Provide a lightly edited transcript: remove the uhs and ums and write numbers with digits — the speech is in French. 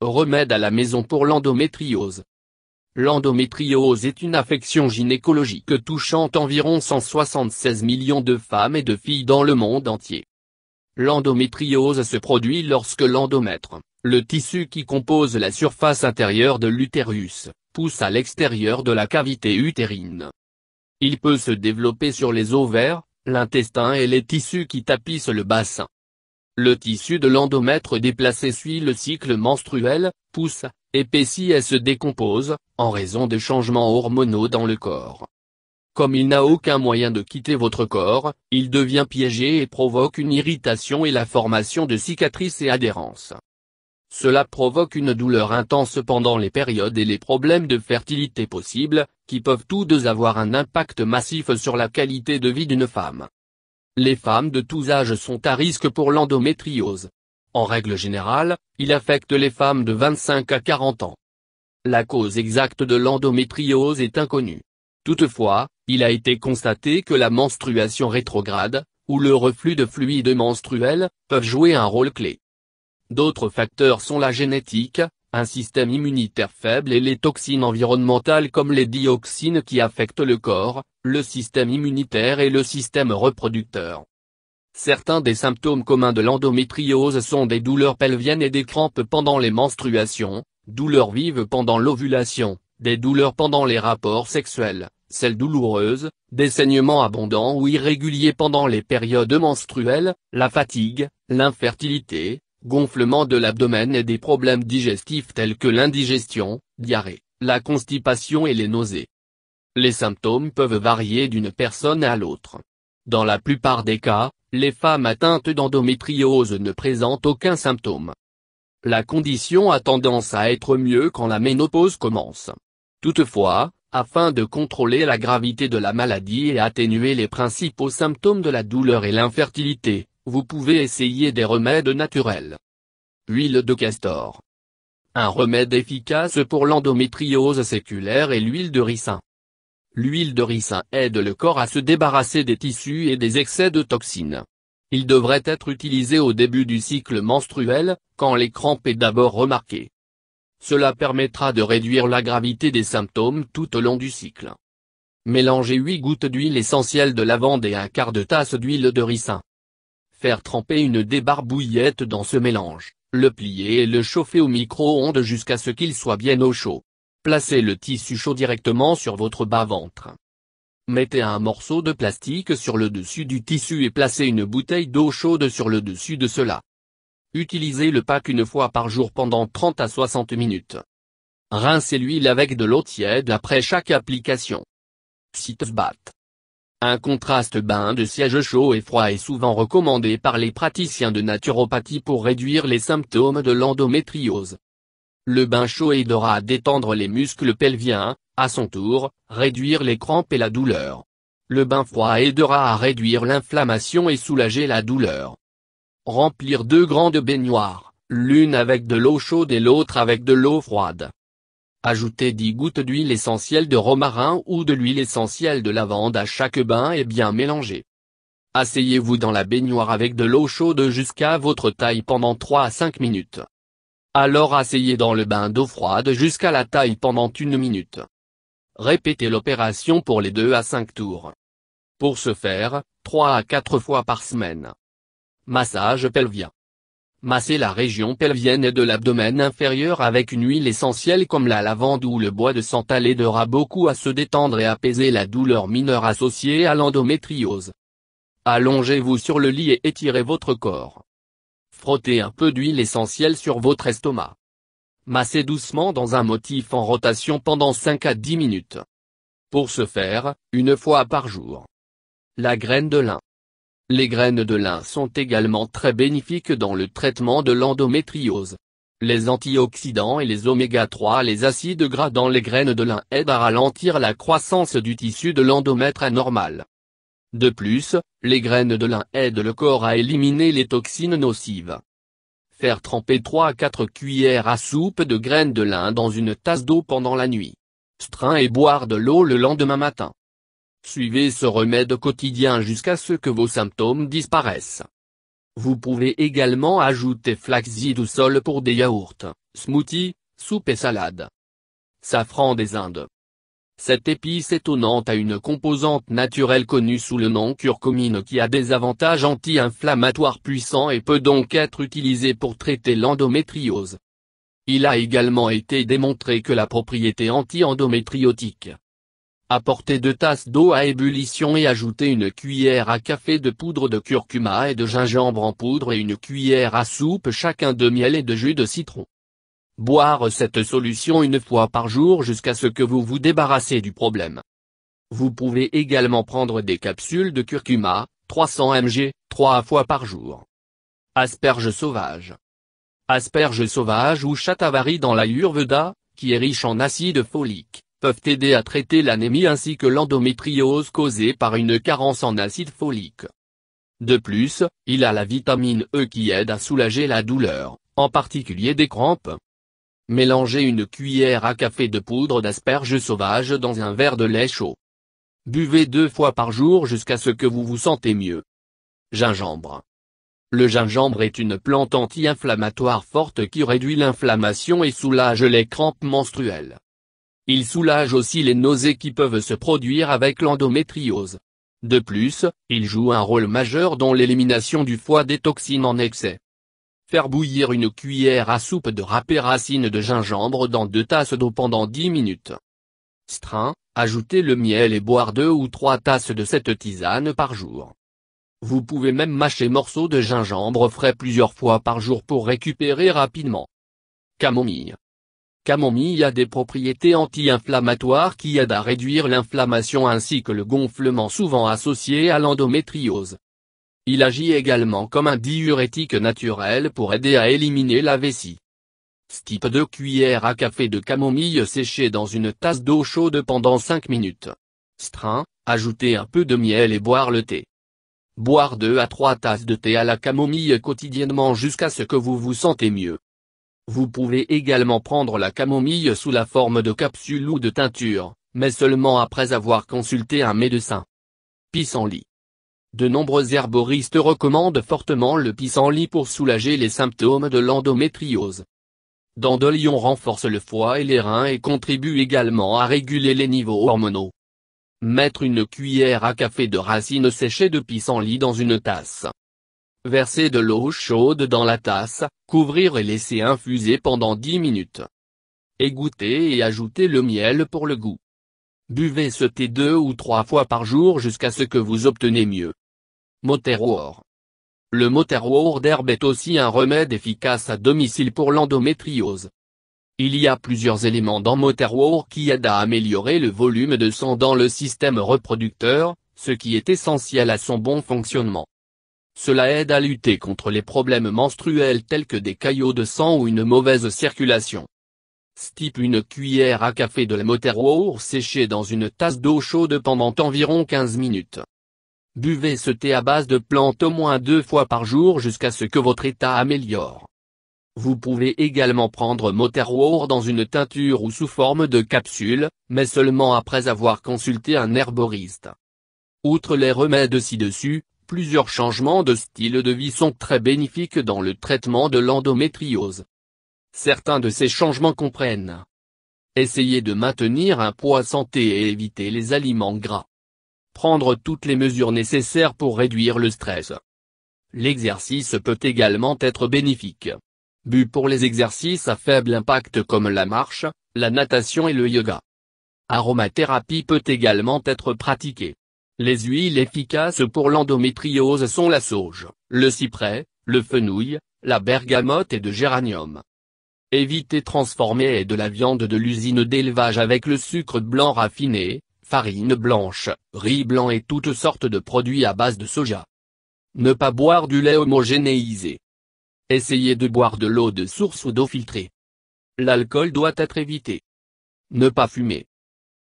Remède à la maison pour l'endométriose. L'endométriose est une affection gynécologique touchant environ 176 millions de femmes et de filles dans le monde entier. L'endométriose se produit lorsque l'endomètre, le tissu qui compose la surface intérieure de l'utérus, pousse à l'extérieur de la cavité utérine. Il peut se développer sur les ovaires, l'intestin et les tissus qui tapissent le bassin. Le tissu de l'endomètre déplacé suit le cycle menstruel, pousse, épaissit et se décompose, en raison de changements hormonaux dans le corps. Comme il n'a aucun moyen de quitter votre corps, il devient piégé et provoque une irritation et la formation de cicatrices et adhérences. Cela provoque une douleur intense pendant les périodes et les problèmes de fertilité possibles, qui peuvent tous deux avoir un impact massif sur la qualité de vie d'une femme. Les femmes de tous âges sont à risque pour l'endométriose. En règle générale, il affecte les femmes de 25 à 40 ans. La cause exacte de l'endométriose est inconnue. Toutefois, il a été constaté que la menstruation rétrograde, ou le reflux de fluide menstruel, peuvent jouer un rôle clé. D'autres facteurs sont la génétique, un système immunitaire faible et les toxines environnementales comme les dioxines qui affectent le corps, le système immunitaire et le système reproducteur. Certains des symptômes communs de l'endométriose sont des douleurs pelviennes et des crampes pendant les menstruations, douleurs vives pendant l'ovulation, des douleurs pendant les rapports sexuels, celles douloureuses, des saignements abondants ou irréguliers pendant les périodes menstruelles, la fatigue, l'infertilité, gonflement de l'abdomen et des problèmes digestifs tels que l'indigestion, diarrhée, la constipation et les nausées. Les symptômes peuvent varier d'une personne à l'autre. Dans la plupart des cas, les femmes atteintes d'endométriose ne présentent aucun symptôme. La condition a tendance à être mieux quand la ménopause commence. Toutefois, afin de contrôler la gravité de la maladie et atténuer les principaux symptômes de la douleur et l'infertilité, vous pouvez essayer des remèdes naturels. Huile de castor. Un remède efficace pour l'endométriose séculaire est l'huile de ricin. L'huile de ricin aide le corps à se débarrasser des tissus et des excès de toxines. Il devrait être utilisé au début du cycle menstruel, quand les crampes est d'abord remarquées. Cela permettra de réduire la gravité des symptômes tout au long du cycle. Mélangez 8 gouttes d'huile essentielle de lavande et un quart de tasse d'huile de ricin. Faire tremper une débarbouillette dans ce mélange, le plier et le chauffer au micro-ondes jusqu'à ce qu'il soit bien au chaud. Placez le tissu chaud directement sur votre bas-ventre. Mettez un morceau de plastique sur le dessus du tissu et placez une bouteille d'eau chaude sur le dessus de cela. Utilisez le pack une fois par jour pendant 30 à 60 minutes. Rincez l'huile avec de l'eau tiède après chaque application. Sitbath. Un contraste bain de siège chaud et froid est souvent recommandé par les praticiens de naturopathie pour réduire les symptômes de l'endométriose. Le bain chaud aidera à détendre les muscles pelviens, à son tour, réduire les crampes et la douleur. Le bain froid aidera à réduire l'inflammation et soulager la douleur. Remplir 2 grandes baignoires, l'une avec de l'eau chaude et l'autre avec de l'eau froide. Ajoutez 10 gouttes d'huile essentielle de romarin ou de l'huile essentielle de lavande à chaque bain et bien mélanger. Asseyez-vous dans la baignoire avec de l'eau chaude jusqu'à votre taille pendant 3 à 5 minutes. Alors asseyez dans le bain d'eau froide jusqu'à la taille pendant 1 minute. Répétez l'opération pour les 2 à 5 tours. Pour ce faire, 3 à 4 fois par semaine. Massage pelvien. Massez la région pelvienne et de l'abdomen inférieur avec une huile essentielle comme la lavande ou le bois de santal aidera beaucoup à se détendre et apaiser la douleur mineure associée à l'endométriose. Allongez-vous sur le lit et étirez votre corps. Frottez un peu d'huile essentielle sur votre estomac. Massez doucement dans un motif en rotation pendant 5 à 10 minutes. Pour ce faire, 1 fois par jour. La graine de lin. Les graines de lin sont également très bénéfiques dans le traitement de l'endométriose. Les antioxydants et les oméga 3, les acides gras dans les graines de lin aident à ralentir la croissance du tissu de l'endomètre anormal. De plus, les graines de lin aident le corps à éliminer les toxines nocives. Faire tremper 3 à 4 cuillères à soupe de graines de lin dans une tasse d'eau pendant la nuit. Strain et boire de l'eau le lendemain matin. Suivez ce remède quotidien jusqu'à ce que vos symptômes disparaissent. Vous pouvez également ajouter flaxseed ou sol pour des yaourts, smoothies, soupes et salades. Safran des Indes. Cette épice étonnante a une composante naturelle connue sous le nom curcumine qui a des avantages anti-inflammatoires puissants et peut donc être utilisée pour traiter l'endométriose. Il a également été démontré que la propriété anti-endométriotique. Apportez 2 tasses d'eau à ébullition et ajoutez une cuillère à café de poudre de curcuma et de gingembre en poudre et une cuillère à soupe chacun de miel et de jus de citron. Boire cette solution 1 fois par jour jusqu'à ce que vous vous débarrassez du problème. Vous pouvez également prendre des capsules de curcuma, 300 mg, 3 fois par jour. Asperges sauvages. Asperges sauvages ou shatavari dans l'Ayurveda, qui est riche en acide folique, peuvent aider à traiter l'anémie ainsi que l'endométriose causée par une carence en acide folique. De plus, il a la vitamine E qui aide à soulager la douleur, en particulier des crampes. Mélangez une cuillère à café de poudre d'asperges sauvages dans un verre de lait chaud. Buvez 2 fois par jour jusqu'à ce que vous vous sentez mieux. Gingembre. Le gingembre est une plante anti-inflammatoire forte qui réduit l'inflammation et soulage les crampes menstruelles. Il soulage aussi les nausées qui peuvent se produire avec l'endométriose. De plus, il joue un rôle majeur dans l'élimination du foie des toxines en excès. Faire bouillir une cuillère à soupe de râpé racine de gingembre dans 2 tasses d'eau pendant 10 minutes. Strain, ajoutez le miel et boire 2 ou 3 tasses de cette tisane par jour. Vous pouvez même mâcher morceaux de gingembre frais plusieurs fois par jour pour récupérer rapidement. Camomille. Camomille a des propriétés anti-inflammatoires qui aident à réduire l'inflammation ainsi que le gonflement souvent associé à l'endométriose. Il agit également comme un diurétique naturel pour aider à éliminer la vessie. Steep 2 cuillères à café de camomille séchée dans une tasse d'eau chaude pendant 5 minutes. Strain, ajoutez un peu de miel et boire le thé. Boire 2 à 3 tasses de thé à la camomille quotidiennement jusqu'à ce que vous vous sentez mieux. Vous pouvez également prendre la camomille sous la forme de capsules ou de teinture, mais seulement après avoir consulté un médecin. Pissenlit. De nombreux herboristes recommandent fortement le pissenlit pour soulager les symptômes de l'endométriose. Dandelion renforce le foie et les reins et contribue également à réguler les niveaux hormonaux. Mettre une cuillère à café de racines séchées de pissenlit dans une tasse. Verser de l'eau chaude dans la tasse, couvrir et laisser infuser pendant 10 minutes. Égoutter et ajouter le miel pour le goût. Buvez ce thé 2 ou 3 fois par jour jusqu'à ce que vous obtenez mieux. Motherwort. Le Motherwort d'herbe est aussi un remède efficace à domicile pour l'endométriose. Il y a plusieurs éléments dans Motherwort qui aident à améliorer le volume de sang dans le système reproducteur, ce qui est essentiel à son bon fonctionnement. Cela aide à lutter contre les problèmes menstruels tels que des caillots de sang ou une mauvaise circulation. Steep une cuillère à café de la Motherwort séchée dans une tasse d'eau chaude pendant environ 15 minutes. Buvez ce thé à base de plantes au moins 2 fois par jour jusqu'à ce que votre état améliore. Vous pouvez également prendre Motherwort dans une teinture ou sous forme de capsule, mais seulement après avoir consulté un herboriste. Outre les remèdes ci-dessus, plusieurs changements de style de vie sont très bénéfiques dans le traitement de l'endométriose. Certains de ces changements comprennent: essayer de maintenir un poids santé et éviter les aliments gras. Prendre toutes les mesures nécessaires pour réduire le stress. L'exercice peut également être bénéfique. Pour les exercices à faible impact comme la marche, la natation et le yoga. Aromathérapie peut également être pratiquée. Les huiles efficaces pour l'endométriose sont la sauge, le cyprès, le fenouil, la bergamote et de géranium. Évitez transformer de la viande de l'usine d'élevage avec le sucre blanc raffiné, farine blanche, riz blanc et toutes sortes de produits à base de soja. Ne pas boire du lait homogénéisé. Essayez de boire de l'eau de source ou d'eau filtrée. L'alcool doit être évité. Ne pas fumer.